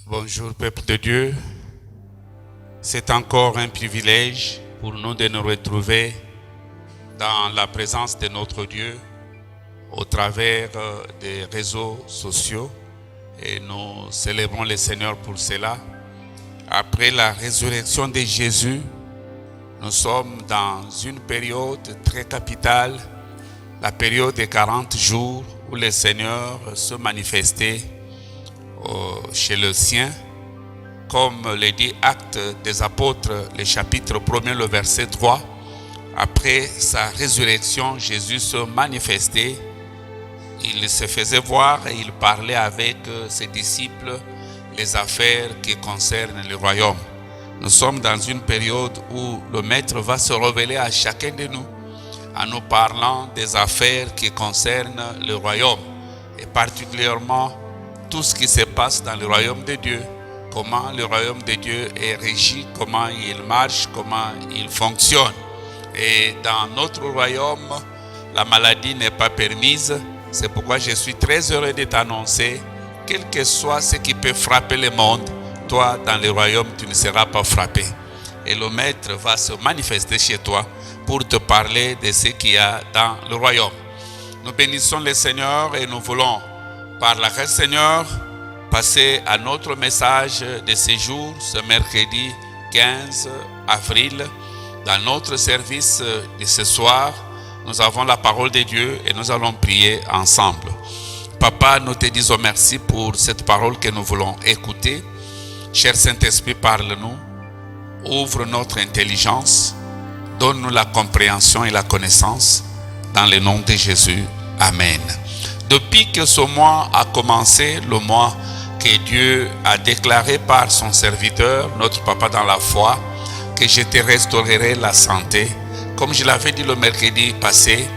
Bonjour peuple de Dieu, c'est encore un privilège pour nous de nous retrouver dans la présence de notre Dieu au travers des réseaux sociaux et nous célébrons le Seigneur pour cela. Après la résurrection de Jésus, nous sommes dans une période très capitale, la période des 40 jours où le Seigneur se manifestait chez le sien, comme le dit Actes des Apôtres, le chapitre 1er, le verset 3. Après sa résurrection, Jésus se manifestait, il se faisait voir et il parlait avec ses disciples les affaires qui concernent le royaume. Nous sommes dans une période où le Maître va se révéler à chacun de nous en nous parlant des affaires qui concernent le royaume et particulièrement tout ce qui se passe dans le royaume de Dieu, comment le royaume de Dieu est régi, comment il marche, comment il fonctionne. Et dans notre royaume, la maladie n'est pas permise. C'est pourquoi je suis très heureux de t'annoncer, quel que soit ce qui peut frapper le monde, toi, dans le royaume, tu ne seras pas frappé. Et le Maître va se manifester chez toi pour te parler de ce qu'il y a dans le royaume. Nous bénissons le Seigneur et nous voulons, par la grâce du Seigneur, passer à notre message de ce jour, ce mercredi 15 avril. Dans notre service de ce soir, nous avons la parole de Dieu et nous allons prier ensemble. Papa, nous te disons merci pour cette parole que nous voulons écouter. Cher Saint-Esprit, parle-nous, ouvre notre intelligence, donne-nous la compréhension et la connaissance. Dans le nom de Jésus, Amen. Depuis que ce mois a commencé, le mois que Dieu a déclaré par son serviteur, notre papa dans la foi, que je te restaurerai la santé. Comme je l'avais dit le mercredi passé,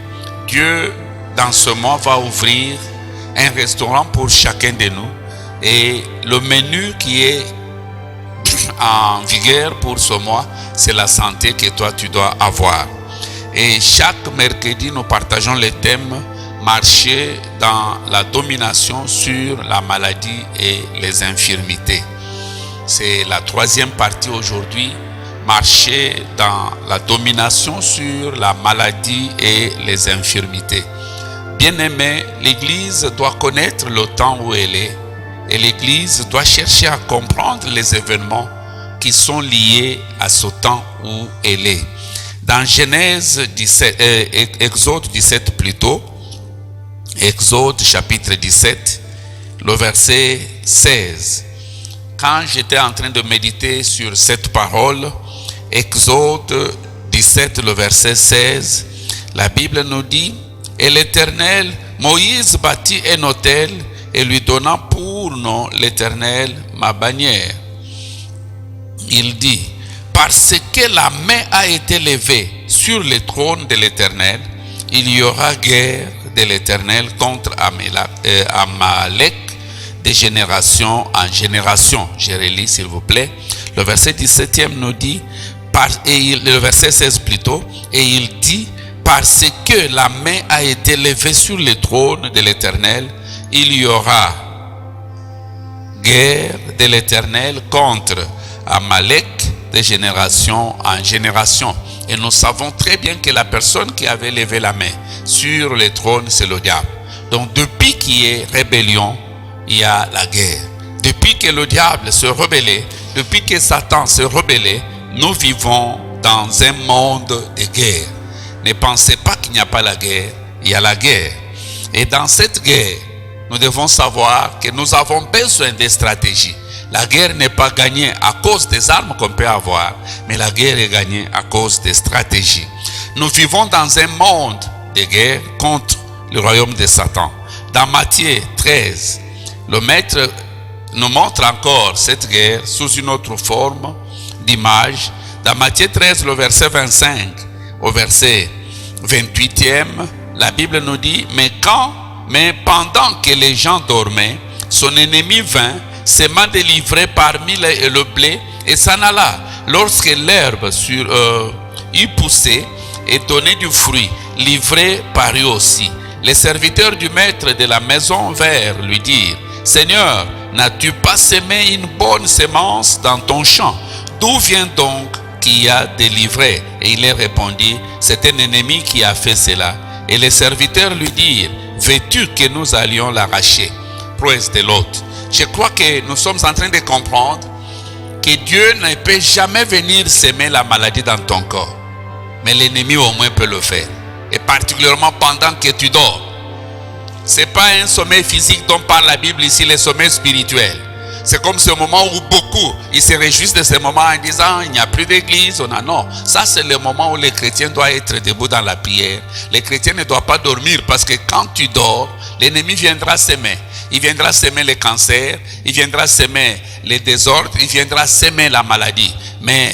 Dieu dans ce mois va ouvrir un restaurant pour chacun de nous. Et le menu qui est en vigueur pour ce mois, c'est la santé que toi tu dois avoir. Et chaque mercredi, nous partageons le thème marcher dans la domination sur la maladie et les infirmités. C'est la troisième partie aujourd'hui, marcher dans la domination sur la maladie et les infirmités. Bien-aimé, l'Église doit connaître le temps où elle est et l'Église doit chercher à comprendre les événements qui sont liés à ce temps où elle est. Dans Exode 17 plutôt, Exode chapitre 17, le verset 16. Quand j'étais en train de méditer sur cette parole, Exode 17, le verset 16, la Bible nous dit, « Et l'Éternel, Moïse bâtit un autel et lui donna pour nom l'Éternel ma bannière. » Il dit, « Parce que la main a été levée sur le trône de l'Éternel, il y aura guerre de l'Éternel contre Amalek de génération en génération. » Je relis s'il vous plaît. Le verset 17e nous dit, le verset 16 plutôt, et il dit, parce que la main a été levée sur le trône de l'Éternel, il y aura guerre de l'Éternel contre Amalek de génération en génération. Et nous savons très bien que la personne qui avait levé la main sur le trône, c'est le diable. Donc depuis qu'il y a rébellion, il y a la guerre. Depuis que le diable se rebellait, depuis que Satan se rebellait, nous vivons dans un monde de guerre. Ne pensez pas qu'il n'y a pas la guerre, il y a la guerre. Et dans cette guerre, nous devons savoir que nous avons besoin de stratégies. La guerre n'est pas gagnée à cause des armes qu'on peut avoir, mais la guerre est gagnée à cause des stratégies. Nous vivons dans un monde de guerre contre le royaume de Satan. Dans Matthieu 13, le Maître nous montre encore cette guerre sous une autre forme d'image. Dans Matthieu 13, le verset 25 au verset 28e, la Bible nous dit, mais pendant que les gens dormaient, son ennemi vint, s'aimant de livrer parmi le blé et s'en alla. Lorsque l'herbe eut poussé et donné du fruit, livré parut aussi. Les serviteurs du maître de la maison vinrent lui dire, Seigneur, n'as-tu pas semé une bonne semence dans ton champ? D'où vient donc qui a délivré? Et il leur répondit, c'est un ennemi qui a fait cela. Et les serviteurs lui dirent, veux-tu que nous allions l'arracher? Prouesse de l'autre. Je crois que nous sommes en train de comprendre que Dieu ne peut jamais venir semer la maladie dans ton corps. Mais l'ennemi au moins peut le faire. Et particulièrement pendant que tu dors. Ce n'est pas un sommeil physique dont parle la Bible ici, le sommeil spirituel. C'est comme ce moment où beaucoup, ils se réjouissent de ce moment en disant, il n'y a plus d'église. Non, ça c'est le moment où les chrétiens doivent être debout dans la prière. Les chrétiens ne doivent pas dormir parce que quand tu dors, l'ennemi viendra s'aimer. Il viendra s'aimer les cancers, il viendra s'aimer les désordres, il viendra s'aimer la maladie. Mais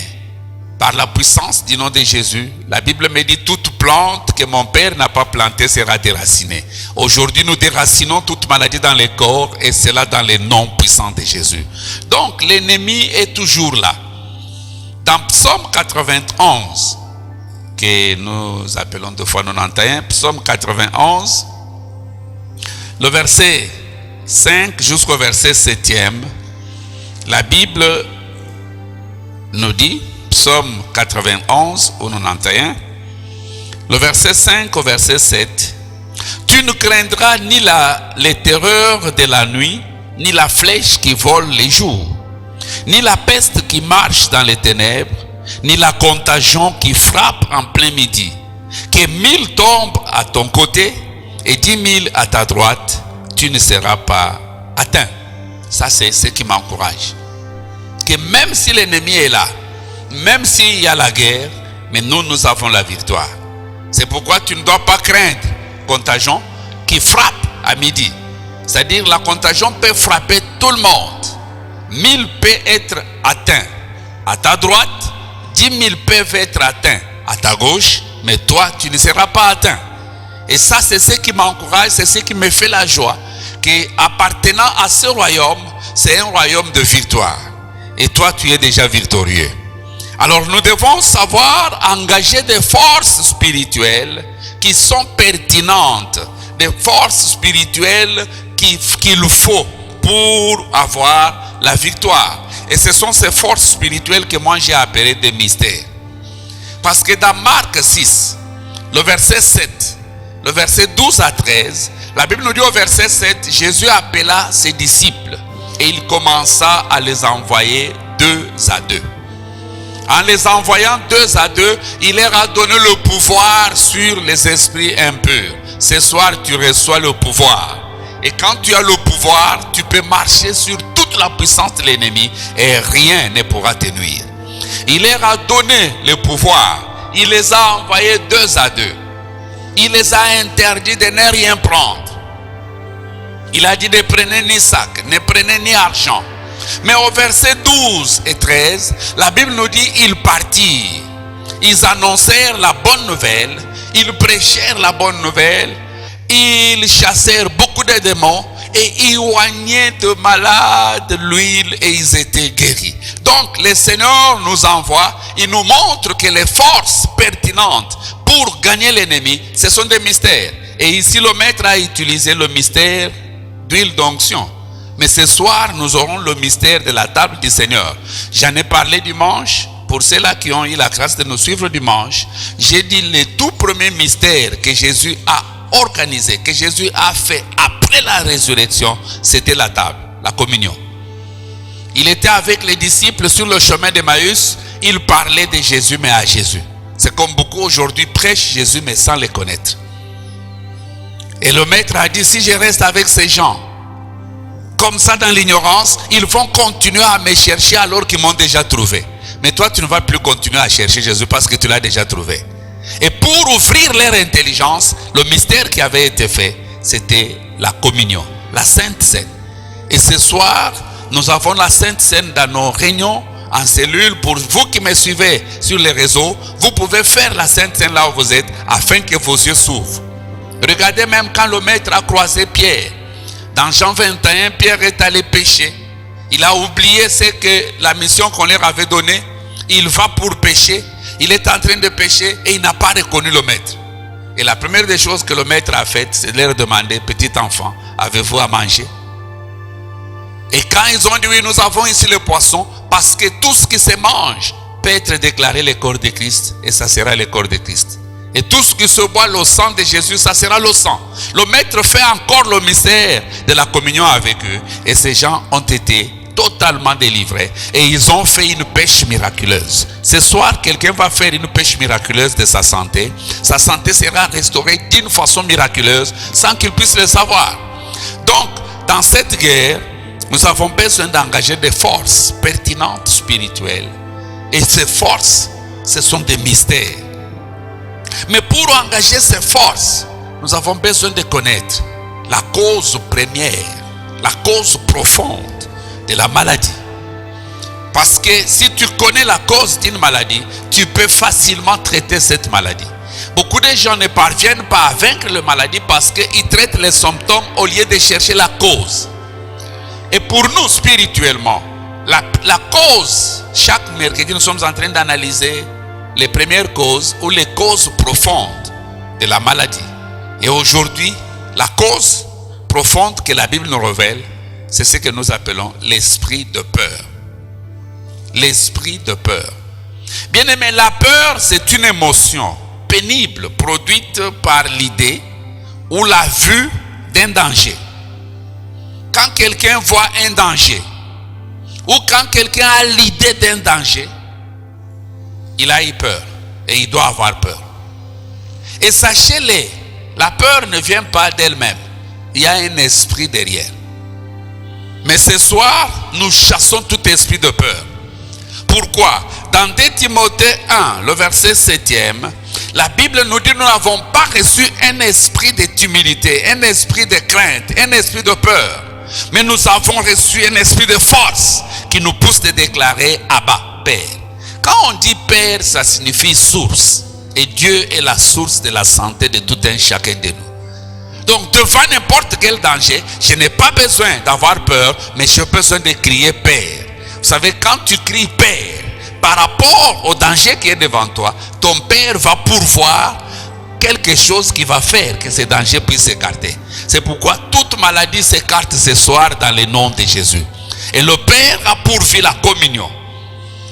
par la puissance du nom de Jésus, la Bible me dit, toute plante que mon Père n'a pas plantée sera déracinée. Aujourd'hui, nous déracinons toute maladie dans le corps et cela dans le nom puissant de Jésus. Donc, l'ennemi est toujours là. Dans Psaume 91, que nous appelons deux fois 91, Psaume 91, le verset 5 jusqu'au verset 7e, la Bible nous dit, Psaume 91 ou 91, le verset 5 au verset 7, tu ne craindras ni les terreurs de la nuit, ni la flèche qui vole les jours, ni la peste qui marche dans les ténèbres, ni la contagion qui frappe en plein midi. Que 1000 tombent à ton côté et 10 000 à ta droite, tu ne seras pas atteint. Ça, c'est ce qui m'encourage. Que même si l'ennemi est là, même s'il y a la guerre, mais nous avons la victoire. C'est pourquoi tu ne dois pas craindre contagion qui frappe à midi. C'est-à-dire la contagion peut frapper tout le monde. 1000 peut être atteints à ta droite, 10 000 peuvent être atteints à ta gauche, mais toi tu ne seras pas atteint. Et ça c'est ce qui m'encourage, c'est ce qui me fait la joie, qu'appartenant à ce royaume, c'est un royaume de victoire. Et toi tu es déjà victorieux. Alors nous devons savoir engager des forces spirituelles qui sont pertinentes, des forces spirituelles qu'il faut pour avoir la victoire. Et ce sont ces forces spirituelles que moi j'ai appelées des mystères. Parce que dans Marc 6, le verset 7, le verset 12 à 13, la Bible nous dit au verset 7, Jésus appela ses disciples et il commença à les envoyer 2 à 2. En les envoyant 2 à 2, il leur a donné le pouvoir sur les esprits impurs. Ce soir, tu reçois le pouvoir. Et quand tu as le pouvoir, tu peux marcher sur toute la puissance de l'ennemi et rien ne pourra te nuire. Il leur a donné le pouvoir. Il les a envoyés 2 à 2. Il les a interdits de ne rien prendre. Il a dit ne prenez ni sac, ne prenez ni argent. Mais au verset 12 et 13, la Bible nous dit ils partirent. Ils annoncèrent la bonne nouvelle. Ils prêchèrent la bonne nouvelle. Ils chassèrent beaucoup de démons. Et ils oignaient de malades l'huile et ils étaient guéris. Donc le Seigneur nous envoie. Il nous montre que les forces pertinentes pour gagner l'ennemi, ce sont des mystères. Et ici le maître a utilisé le mystère d'huile d'onction. Mais ce soir, nous aurons le mystère de la table du Seigneur. J'en ai parlé dimanche. Pour ceux-là qui ont eu la grâce de nous suivre dimanche, j'ai dit le tout premier mystère que Jésus a organisé, que Jésus a fait après la résurrection, c'était la table, la communion. Il était avec les disciples sur le chemin d'Emmaüs. Il parlait de Jésus, mais à Jésus. C'est comme beaucoup aujourd'hui prêchent Jésus, mais sans les connaître. Et le maître a dit, si je reste avec ces gens, comme ça dans l'ignorance, ils vont continuer à me chercher alors qu'ils m'ont déjà trouvé. Mais toi, tu ne vas plus continuer à chercher Jésus parce que tu l'as déjà trouvé. Et pour ouvrir leur intelligence, le mystère qui avait été fait, c'était la communion, la Sainte Seine. Et ce soir, nous avons la Sainte Seine dans nos réunions, en cellule. Pour vous qui me suivez sur les réseaux, vous pouvez faire la Sainte Seine là où vous êtes, afin que vos yeux s'ouvrent. Regardez même quand le maître a croisé Pierre. Dans Jean 21, Pierre est allé pêcher. Il a oublié la mission qu'on leur avait donnée. Il va pour pêcher. Il est en train de pêcher et il n'a pas reconnu le maître. Et la première des choses que le maître a faites, c'est de leur demander, petit enfant, avez-vous à manger? Et quand ils ont dit oui, nous avons ici le poisson, parce que tout ce qui se mange peut être déclaré le corps de Christ, et ça sera le corps de Christ. Et tout ce qui se boit, le sang de Jésus, ça sera le sang. Le maître fait encore le mystère de la communion avec eux. Et ces gens ont été totalement délivrés. Et ils ont fait une pêche miraculeuse. Ce soir, quelqu'un va faire une pêche miraculeuse de sa santé. Sa santé sera restaurée d'une façon miraculeuse sans qu'il puisse le savoir. Donc, dans cette guerre, nous avons besoin d'engager des forces pertinentes spirituelles. Et ces forces, ce sont des mystères. Mais pour engager ces forces, nous avons besoin de connaître la cause première, la cause profonde de la maladie. Parce que si tu connais la cause d'une maladie, tu peux facilement traiter cette maladie. Beaucoup de gens ne parviennent pas à vaincre la maladie parce qu'ils traitent les symptômes au lieu de chercher la cause. Et pour nous, spirituellement, la cause, chaque mercredi, nous sommes en train d'analyser les premières causes ou les causes profondes de la maladie. Et aujourd'hui, la cause profonde que la Bible nous révèle, c'est ce que nous appelons l'esprit de peur. L'esprit de peur. Bien aimé, la peur, c'est une émotion pénible produite par l'idée ou la vue d'un danger. Quand quelqu'un voit un danger, ou quand quelqu'un a l'idée d'un danger, il a eu peur et il doit avoir peur. Et sachez-le, la peur ne vient pas d'elle-même. Il y a un esprit derrière. Mais ce soir, nous chassons tout esprit de peur. Pourquoi? Dans 2 Timothée 1, le verset 7e, la Bible nous dit: nous n'avons pas reçu un esprit de timidité, un esprit de crainte, un esprit de peur. Mais nous avons reçu un esprit de force qui nous pousse de déclarer Abba, Père. Quand on dit Père, ça signifie source. Et Dieu est la source de la santé de tout un chacun de nous. Donc devant n'importe quel danger, je n'ai pas besoin d'avoir peur, mais j'ai besoin de crier Père. Vous savez, quand tu cries Père, par rapport au danger qui est devant toi, ton Père va pourvoir quelque chose qui va faire que ce danger puisse s'écarter. C'est pourquoi toute maladie s'écarte ce soir dans le nom de Jésus. Et le Père a pourvu la communion.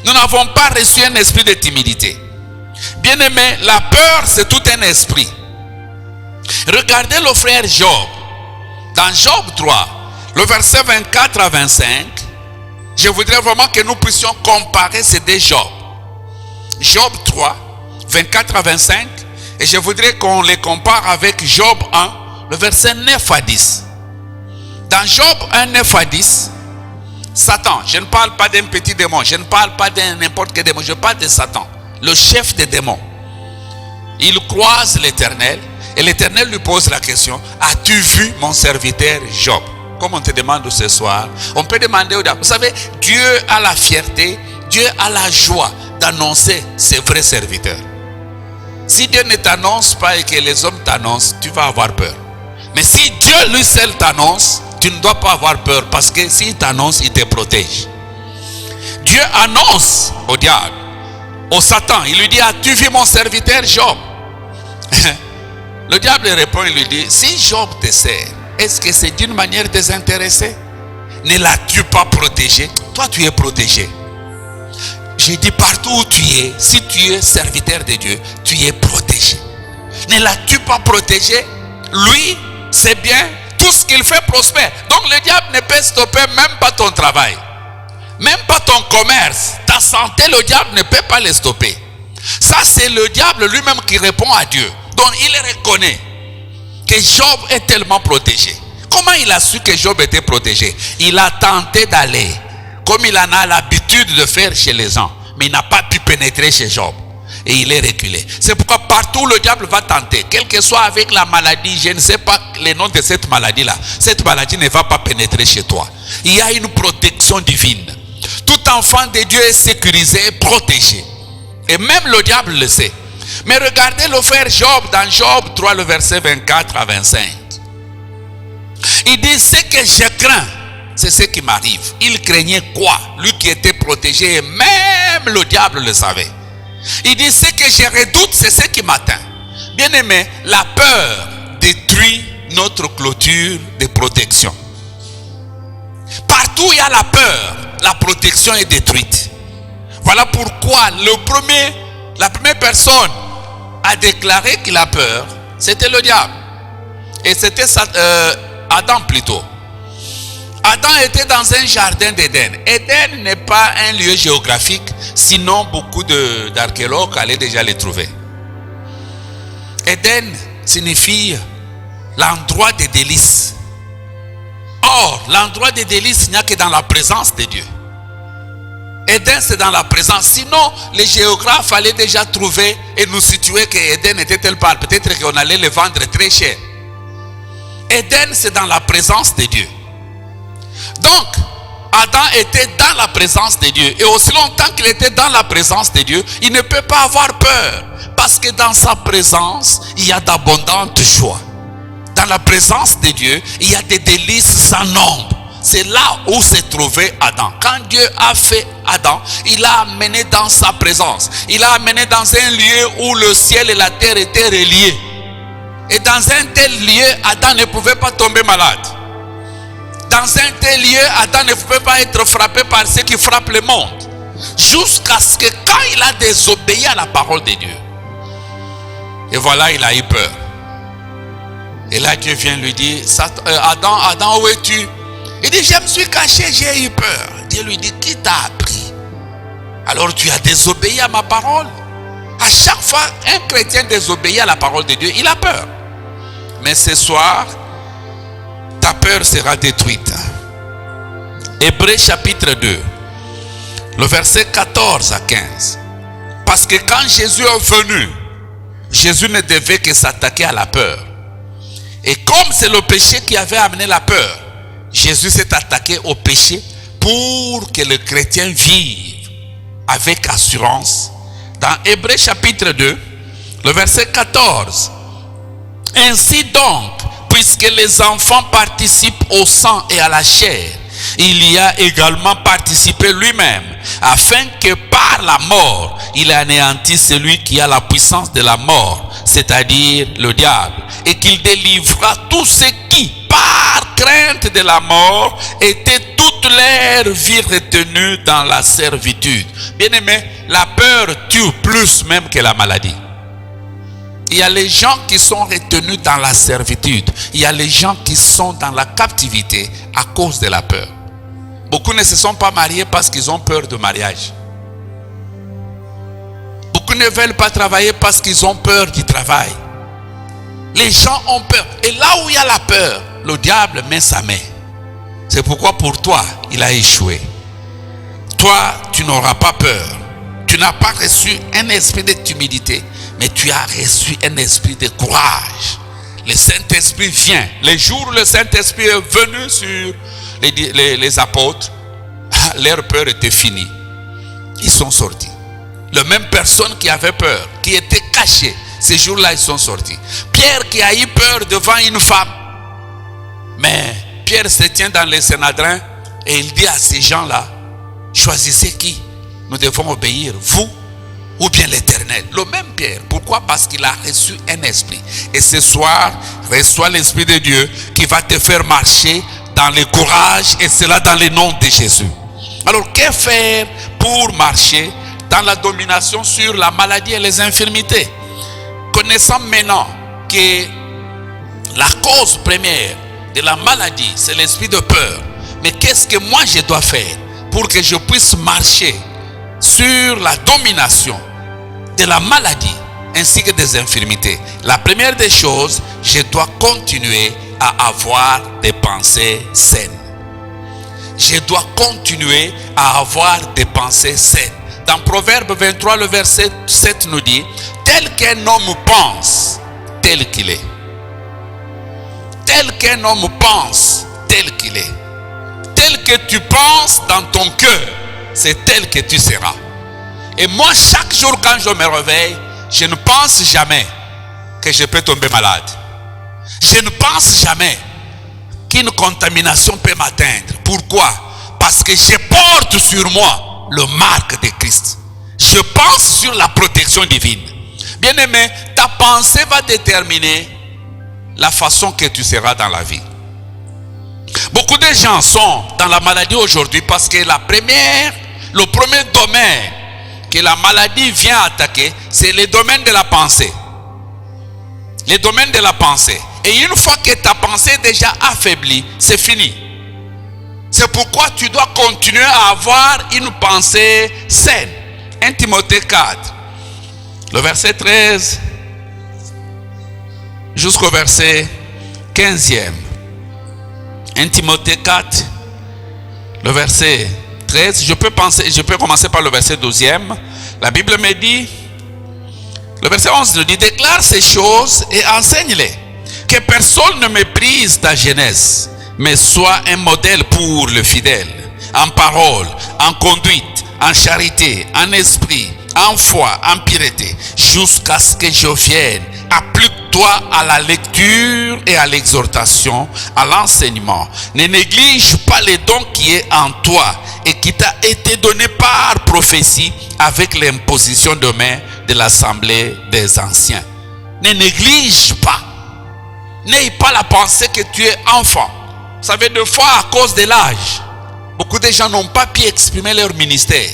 Nous n'avons pas reçu un esprit de timidité. Bien aimé, la peur, c'est tout un esprit. Regardez le frère Job. Dans Job 3, le verset 24 à 25, je voudrais vraiment que nous puissions comparer ces deux Job. Job 3, 24 à 25, et je voudrais qu'on les compare avec Job 1, le verset 9 à 10. Dans Job 1, 9 à 10, Satan, je ne parle pas d'un petit démon, je ne parle pas d'un n'importe quel démon, je parle de Satan, le chef des démons. Il croise l'Éternel et l'Éternel lui pose la question: as-tu vu mon serviteur Job? Comme on te demande ce soir, on peut demander au diable. Vous savez, Dieu a la fierté, Dieu a la joie d'annoncer ses vrais serviteurs. Si Dieu ne t'annonce pas et que les hommes t'annoncent, tu vas avoir peur. Mais si Dieu lui seul t'annonce, tu ne dois pas avoir peur, parce que s'il t'annonce, il te protège. Dieu annonce au diable, au Satan, il lui dit: as-tu vu mon serviteur Job? Le diable répond, il lui dit: si Job te sert, est-ce que c'est d'une manière désintéressée? Ne l'as-tu pas protégé? Toi, tu es protégé. J'ai dit, partout où tu es, si tu es serviteur de Dieu, tu es protégé. Ne l'as-tu pas protégé? Lui, c'est bien, tout ce qu'il fait prospère. Donc le diable ne peut stopper même pas ton travail, même pas ton commerce, ta santé. Le diable ne peut pas le stopper. Ça, c'est le diable lui-même qui répond à Dieu. Donc il reconnaît que Job est tellement protégé. Comment il a su que Job était protégé? Il a tenté d'aller, comme il en a l'habitude de faire chez les gens, mais il n'a pas pu pénétrer chez Job. Et il est reculé. C'est pourquoi partout le diable va tenter, quel que soit avec la maladie, je ne sais pas le nom de cette maladie-là, cette maladie ne va pas pénétrer chez toi. Il y a une protection divine. Tout enfant de Dieu est sécurisé, protégé. Et même le diable le sait. Mais regardez le frère Job dans Job 3, le verset 24 à 25. Il dit: ce que je crains, c'est ce qui m'arrive. Il craignait quoi? Lui qui était protégé, et même le diable le savait. Il dit: ce que je redoute, c'est ce qui m'atteint. Bien aimé, la peur détruit notre clôture de protection. Partout où il y a la peur, la protection est détruite. Voilà pourquoi la première personne à déclarer qu'il a peur, c'était le diable. Et c'était Adam plutôt. Adam était dans un jardin d'Éden. Éden n'est pas un lieu géographique, sinon beaucoup d'archéologues allaient déjà les trouver. Éden signifie l'endroit des délices. Or, l'endroit des délices, il n'y a que dans la présence de Dieu. Éden, c'est dans la présence. Sinon, les géographes allaient déjà trouver et nous situer que Éden était tel part. Peut-être qu'on allait le vendre très cher. Éden, c'est dans la présence de Dieu. Donc, Adam était dans la présence de Dieu. Et aussi longtemps qu'il était dans la présence de Dieu, il ne peut pas avoir peur. Parce que dans sa présence, il y a d'abondantes joies. Dans la présence de Dieu, il y a des délices sans nombre. C'est là où s'est trouvé Adam. Quand Dieu a fait Adam, il l'a amené dans sa présence. Il l'a amené dans un lieu où le ciel et la terre étaient reliés. Et dans un tel lieu, Adam ne pouvait pas tomber malade. Dans un tel lieu, Adam ne pouvait pas être frappé par ce qui frappe le monde. Jusqu'à ce que quand il a désobéi à la parole de Dieu, et voilà, il a eu peur. Et là, Dieu vient lui dire, Adam, où es-tu? Il dit, je me suis caché, j'ai eu peur. Dieu lui dit, qui t'a appris? Alors tu as désobéi à ma parole. À chaque fois, un chrétien désobéit à la parole de Dieu, il a peur. Mais ce soir, ta peur sera détruite. Hébreux chapitre 2, le verset 14 à 15. Parce que quand Jésus est venu, Jésus ne devait que s'attaquer à la peur. Et comme c'est le péché qui avait amené la peur, Jésus s'est attaqué au péché pour que le chrétien vive avec assurance. Dans Hébreux chapitre 2, le verset 14. Ainsi donc, puisque les enfants participent au sang et à la chair, il y a également participé lui-même, afin que par la mort, il anéantisse celui qui a la puissance de la mort, c'est-à-dire le diable, et qu'il délivrera tous ceux qui, par crainte de la mort, étaient toute leur vie retenus dans la servitude. Bien-aimé, la peur tue plus même que la maladie. Il y a les gens qui sont retenus dans la servitude. Il y a les gens qui sont dans la captivité à cause de la peur. Beaucoup ne se sont pas mariés parce qu'ils ont peur de mariage. Beaucoup ne veulent pas travailler parce qu'ils ont peur du travail. Les gens ont peur. Et là où il y a la peur, le diable met sa main. C'est pourquoi pour toi, il a échoué. Toi, tu n'auras pas peur. Tu n'as pas reçu un esprit de timidité, mais tu as reçu un esprit de courage. Le Saint-Esprit vient. Les jours où le Saint-Esprit est venu sur les apôtres, leur peur était finie. Ils sont sortis. Les mêmes personnes qui avaient peur, qui étaient cachées, ces jours-là, ils sont sortis. Pierre qui a eu peur devant une femme. Mais Pierre se tient dans les Sénadrins et il dit à ces gens-là, choisissez qui nous devons obéir, vous ou bien l'Éternel. Le même Pierre. Pourquoi? Parce qu'il a reçu un esprit. Et ce soir, reçois l'Esprit de Dieu qui va te faire marcher dans le courage, et cela dans le nom de Jésus. Alors, que faire pour marcher dans la domination sur la maladie et les infirmités? Connaissant maintenant que la cause première de la maladie, c'est l'esprit de peur. Mais qu'est-ce que moi je dois faire pour que je puisse marcher sur la domination de la maladie ainsi que des infirmités? La première des choses, je dois continuer à avoir des pensées saines. Je dois continuer à avoir des pensées saines. Dans Proverbe 23, le verset 7 nous dit, tel qu'un homme pense, tel qu'il est. Tel qu'un homme pense, tel qu'il est. Tel que tu penses dans ton cœur, c'est tel que tu seras. Et moi, chaque jour quand je me réveille, je ne pense jamais que je peux tomber malade. Je ne pense jamais qu'une contamination peut m'atteindre. Pourquoi? Parce que je porte sur moi le marque de Christ. Je pense sur la protection divine. Bien-aimé, ta pensée va déterminer la façon que tu seras dans la vie. Beaucoup de gens sont dans la maladie aujourd'hui parce que le premier domaine que la maladie vient attaquer, c'est le domaine de la pensée. Le domaine de la pensée. Et une fois que ta pensée est déjà affaiblie, c'est fini. C'est pourquoi tu dois continuer à avoir une pensée saine. 1 Timothée 4, le verset 13 jusqu'au verset 15e. 1 Timothée 4, le verset 13. Je peux commencer par le verset 12e. La Bible me dit, le verset 11 nous dit, déclare ces choses et enseigne-les. Que personne ne méprise ta jeunesse, mais sois un modèle pour le fidèle, en parole, en conduite, en charité, en esprit, en foi, en piété, jusqu'à ce que je vienne. Applique-toi à la lecture et à l'exhortation, à l'enseignement. Ne néglige pas les dons qui est en toi et qui t'a été donné par prophétie avec l'imposition de main de l'assemblée des anciens. Ne néglige pas. N'aie pas la pensée que tu es enfant. Vous savez, des fois, à cause de l'âge, beaucoup de gens n'ont pas pu exprimer leur ministère.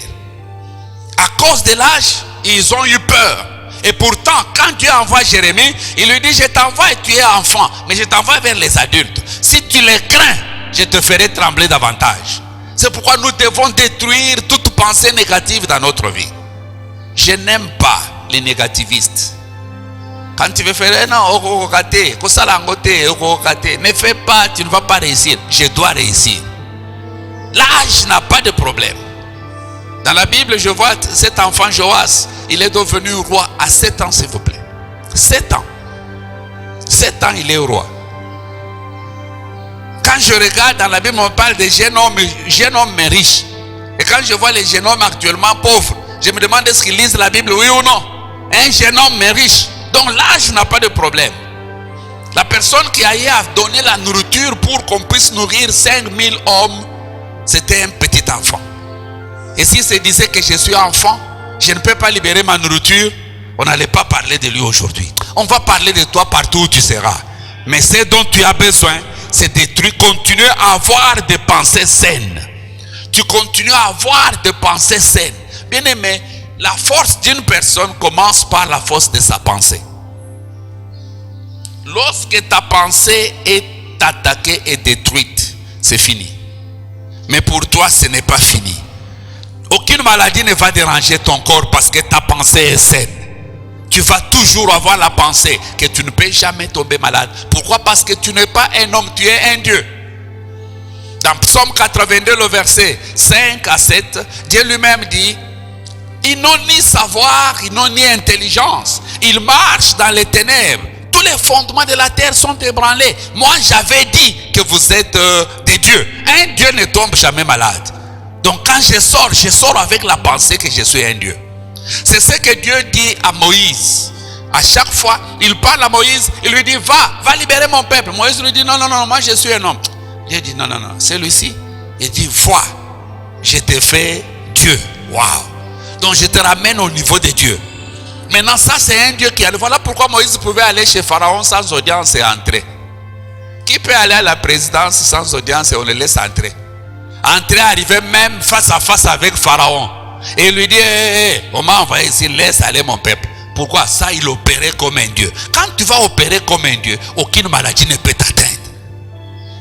À cause de l'âge, ils ont eu peur. Et pourtant, quand Dieu envoie Jérémie, il lui dit, je t'envoie et tu es enfant, mais je t'envoie vers les adultes. Si tu les crains, je te ferai trembler davantage. C'est pourquoi nous devons détruire toute pensée négative dans notre vie. Je n'aime pas les négativistes. Quand tu veux faire non, ne fais pas, tu ne vas pas réussir. Je dois réussir. L'âge n'a pas de problème. Dans la Bible, je vois cet enfant Joas, il est devenu roi à 7 ans, s'il vous plaît. 7 ans. 7 ans, il est roi. Quand je regarde dans la Bible, on parle de jeunes hommes mais riches. Et quand je vois les jeunes hommes actuellement pauvres, je me demande est-ce qu'ils lisent la Bible, oui ou non. Un jeune homme mais riche. Donc l'âge n'a pas de problème. La personne qui a eu à donner la nourriture pour qu'on puisse nourrir 5000 hommes, c'était un petit enfant. Et s'il se disait que je suis enfant, je ne peux pas libérer ma nourriture, on n'allait pas parler de lui aujourd'hui. On va parler de toi partout où tu seras. Mais ce dont tu as besoin, c'est de continuer à avoir des pensées saines. Tu continues à avoir des pensées saines. Bien aimé, la force d'une personne commence par la force de sa pensée. Lorsque ta pensée est attaquée et détruite, c'est fini. Mais pour toi, ce n'est pas fini. Aucune maladie ne va déranger ton corps parce que ta pensée est saine. Tu vas toujours avoir la pensée que tu ne peux jamais tomber malade. Pourquoi? Parce que tu n'es pas un homme, tu es un Dieu. Dans Psaume 82, le verset 5 à 7, Dieu lui-même dit, ils n'ont ni savoir, ils n'ont ni intelligence. Ils marchent dans les ténèbres. Tous les fondements de la terre sont ébranlés. Moi, j'avais dit que vous êtes des dieux. Un Dieu ne tombe jamais malade. Donc quand je sors avec la pensée que je suis un Dieu. C'est ce que Dieu dit à Moïse. À chaque fois, il parle à Moïse, il lui dit, va libérer mon peuple. Moïse lui dit, non, moi je suis un homme. Dieu dit, non, celui-ci. Il dit, vois, je te fais Dieu. Waouh. Donc je te ramène au niveau de Dieu. Maintenant, ça c'est un Dieu qui a. Voilà pourquoi Moïse pouvait aller chez Pharaon sans audience et entrer. Qui peut aller à la présidence sans audience et on le laisse entrer? Entrer, arriver même face à face avec Pharaon. Et il lui dit, on m'a envoyé ici, laisse aller mon peuple. Pourquoi? Ça, il opérait comme un Dieu. Quand tu vas opérer comme un Dieu, aucune maladie ne peut t'atteindre.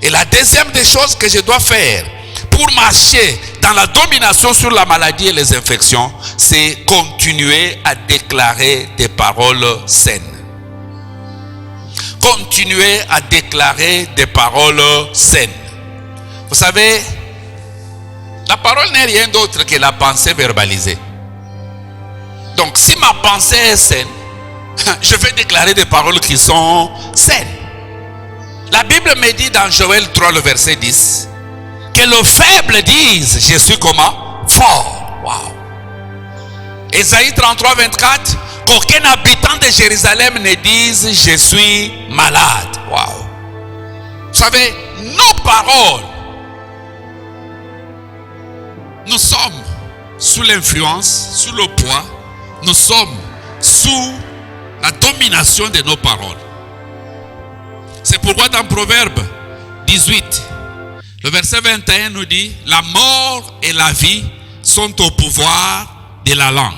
Et la deuxième des choses que je dois faire pour marcher dans la domination sur la maladie et les infections, c'est continuer à déclarer des paroles saines. Continuer à déclarer des paroles saines. Vous savez, la parole n'est rien d'autre que la pensée verbalisée. Donc si ma pensée est saine, je vais déclarer des paroles qui sont saines. La Bible me dit dans Joël 3, le verset 10, que le faible dise, je suis comment? Fort. Wow. Ésaïe 33, 24, qu'aucun habitant de Jérusalem ne dise, je suis malade. Wow. Vous savez, nos paroles, nous sommes sous l'influence, sous le poids, nous sommes sous la domination de nos paroles. C'est pourquoi dans Proverbe 18, Le verset 21 nous dit, la mort et la vie sont au pouvoir de la langue.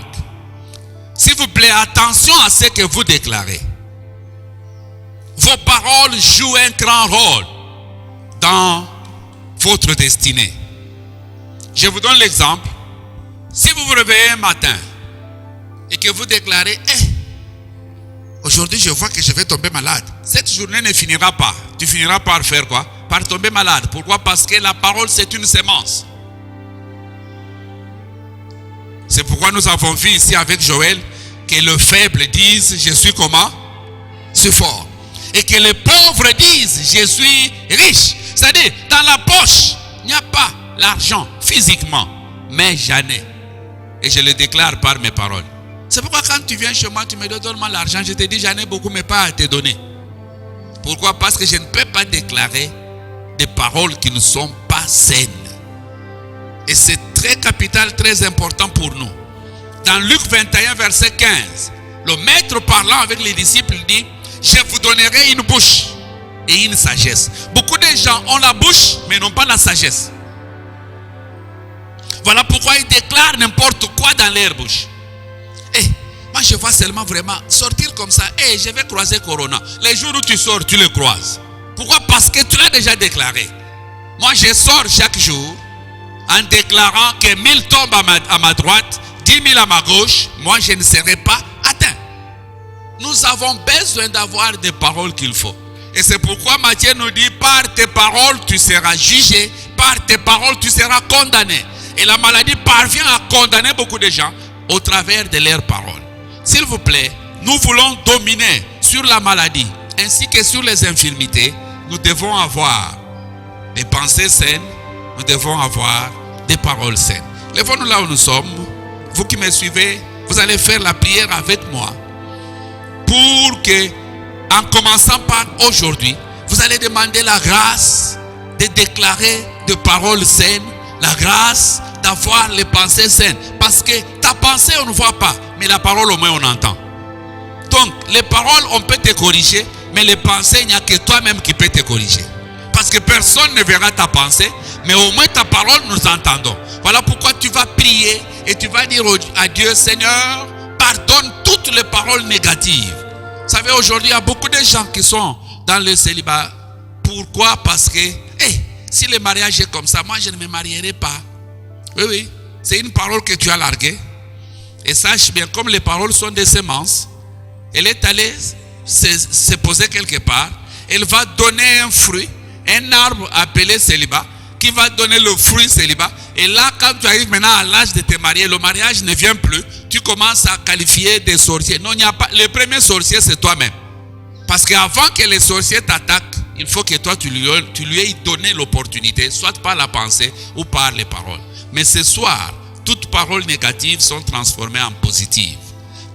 S'il vous plaît, attention à ce que vous déclarez. Vos paroles jouent un grand rôle dans votre destinée. Je vous donne l'exemple. Si vous vous réveillez un matin et que vous déclarez, aujourd'hui je vois que je vais tomber malade. Cette journée ne finira pas. Tu finiras par faire quoi? Par tomber malade. Pourquoi? Parce que la parole c'est une semence. C'est pourquoi nous avons vu ici avec Joël que le faible dise, je suis comment? Je suis fort. Et que les pauvres disent, je suis riche. C'est-à-dire, dans la poche, il n'y a pas l'argent physiquement, mais j'en ai. Et je le déclare par mes paroles. C'est pourquoi quand tu viens chez moi, tu me donnes l'argent, je te dis, j'en ai beaucoup, mais pas à te donner. Pourquoi? Parce que je ne peux pas déclarer des paroles qui ne sont pas saines. Et c'est très capital, très important pour nous. Dans Luc 21, verset 15, le maître parlant avec les disciples dit, je vous donnerai une bouche et une sagesse. Beaucoup de gens ont la bouche, mais n'ont pas la sagesse. Voilà pourquoi ils déclarent n'importe quoi dans leur bouche. Moi je vois seulement vraiment sortir comme ça. Je vais croiser Corona. Les jours où tu sors, tu le croises. Pourquoi? Parce que tu l'as déjà déclaré. Moi je sors chaque jour en déclarant que 1000 tombent à ma droite, 10 000 à ma gauche, moi je ne serai pas atteint. Nous avons besoin d'avoir des paroles qu'il faut. Et c'est pourquoi Matthieu nous dit, par tes paroles tu seras jugé, par tes paroles tu seras condamné. Et la maladie parvient à condamner beaucoup de gens au travers de leurs paroles. S'il vous plaît, nous voulons dominer sur la maladie ainsi que sur les infirmités. Nous devons avoir des pensées saines, nous devons avoir des paroles saines. Lèvons-nous là où nous sommes. Vous qui me suivez, vous allez faire la prière avec moi pour que, en commençant par aujourd'hui, vous allez demander la grâce de déclarer des paroles saines, la grâce d'avoir les pensées saines. Parce que ta pensée, on ne voit pas, mais la parole, au moins, on entend. Donc, les paroles, on peut te corriger, mais les pensées, il n'y a que toi-même qui peux te corriger. Parce que personne ne verra ta pensée, mais au moins ta parole, nous entendons. Voilà pourquoi tu vas prier et tu vas dire à Dieu, Seigneur, pardonne toutes les paroles négatives. Vous savez, aujourd'hui, il y a beaucoup de gens qui sont dans le célibat. Pourquoi? Parce que, si le mariage est comme ça, moi, je ne me marierai pas. Oui, c'est une parole que tu as larguée. Et sache bien, comme les paroles sont des semences, elle est allée se poser quelque part. Elle va donner un fruit, un arbre appelé célibat, qui va donner le fruit célibat. Et là, quand tu arrives maintenant à l'âge de te marier, le mariage ne vient plus. Tu commences à qualifier des sorciers. Non, il n'y a pas. Le premier sorcier, c'est toi-même. Parce qu'avant que les sorciers t'attaquent, il faut que toi, tu lui aies donné l'opportunité, soit par la pensée ou par les paroles. Mais ce soir, toutes paroles négatives sont transformées en positives.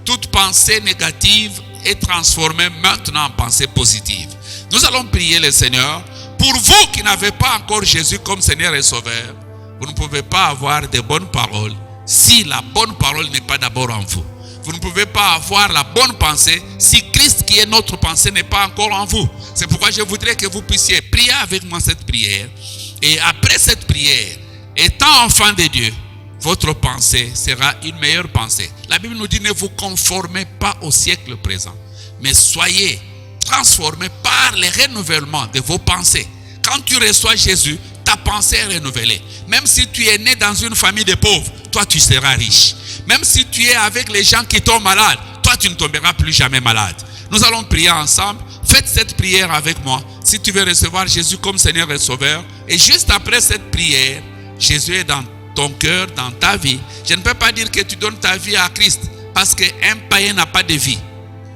Toute pensée négative est transformée maintenant en pensée positive. Nous allons prier le Seigneur. Pour vous qui n'avez pas encore Jésus comme Seigneur et Sauveur, vous ne pouvez pas avoir de bonnes paroles si la bonne parole n'est pas d'abord en vous. Vous ne pouvez pas avoir la bonne pensée si Christ qui est notre pensée n'est pas encore en vous. C'est pourquoi je voudrais que vous puissiez prier avec moi cette prière. Et après cette prière, étant enfant de Dieu, votre pensée sera une meilleure pensée. La Bible nous dit, ne vous conformez pas au siècle présent, mais soyez transformés par le renouvellement de vos pensées. Quand tu reçois Jésus, ta pensée est renouvelée. Même si tu es né dans une famille de pauvres, toi tu seras riche. Même si tu es avec les gens qui tombent malades, toi tu ne tomberas plus jamais malade. Nous allons prier ensemble. Faites cette prière avec moi. Si tu veux recevoir Jésus comme Seigneur et Sauveur, et juste après cette prière, Jésus est dans ton cœur, dans ta vie. Je ne peux pas dire que tu donnes ta vie à Christ, parce qu'un païen n'a pas de vie.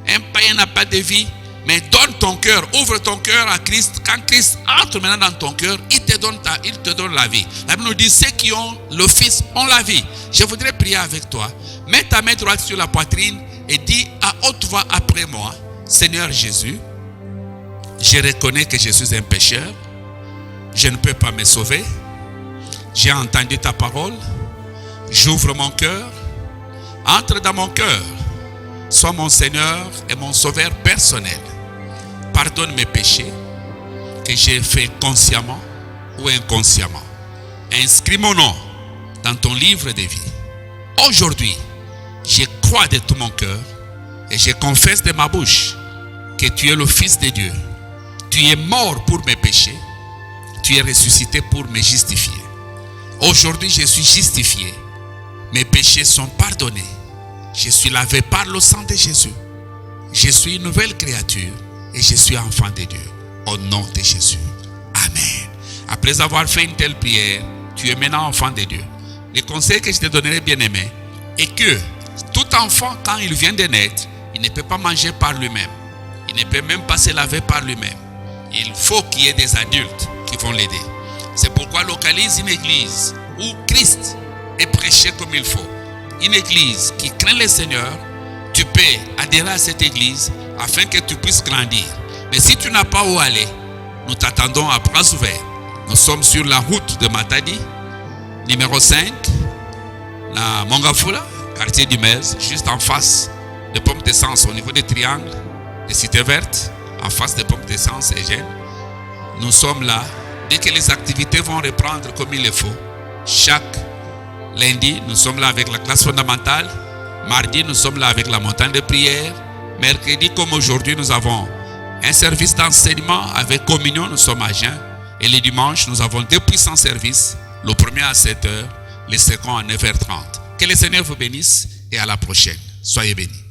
Un païen n'a pas de vie. Mais donne ton cœur, ouvre ton cœur à Christ. Quand Christ entre maintenant dans ton cœur, il te donne la vie. La Bible nous dit, ceux qui ont le Fils ont la vie. Je voudrais prier avec toi. Mets ta main droite sur la poitrine et dis à haute voix après moi, Seigneur Jésus, je reconnais que je suis un pécheur. Je ne peux pas me sauver. J'ai entendu ta parole. J'ouvre mon cœur. Entre dans mon cœur. Sois mon Seigneur et mon Sauveur personnel. Pardonne mes péchés que j'ai fait consciemment ou inconsciemment. Inscris mon nom dans ton livre de vie. Aujourd'hui, je crois de tout mon cœur et je confesse de ma bouche que tu es le Fils de Dieu. Tu es mort pour mes péchés. Tu es ressuscité pour me justifier. Aujourd'hui, je suis justifié. Mes péchés sont pardonnés. Je suis lavé par le sang de Jésus. Je suis une nouvelle créature et je suis enfant de Dieu. Au nom de Jésus. Amen. Après avoir fait une telle prière, tu es maintenant enfant de Dieu. Le conseil que je te donnerai, bien-aimé, est que tout enfant, quand il vient de naître, il ne peut pas manger par lui-même. Il ne peut même pas se laver par lui-même. Il faut qu'il y ait des adultes qui vont l'aider. C'est pourquoi localise une église où Christ est prêché comme il faut. Une église qui craint le Seigneur. Tu peux adhérer à cette église afin que tu puisses grandir. Mais si tu n'as pas où aller, nous t'attendons à bras ouverts. Nous sommes sur la route de Matadi, numéro 5, la Mongafula, quartier du Mez, juste en face de Pompe d'Essence, au niveau des triangles, des cités vertes, en face de Pompe d'Essence et Gênes. Nous sommes là. Dès que les activités vont reprendre comme il le faut, chaque lundi, nous sommes là avec la classe fondamentale. Mardi, nous sommes là avec la montagne de prière. Mercredi, comme aujourd'hui, nous avons un service d'enseignement avec communion. Nous sommes à Jeun. Et les dimanches, nous avons 2 puissants services. Le premier à 7h, le second à 9h30. Que le Seigneur vous bénisse et à la prochaine. Soyez bénis.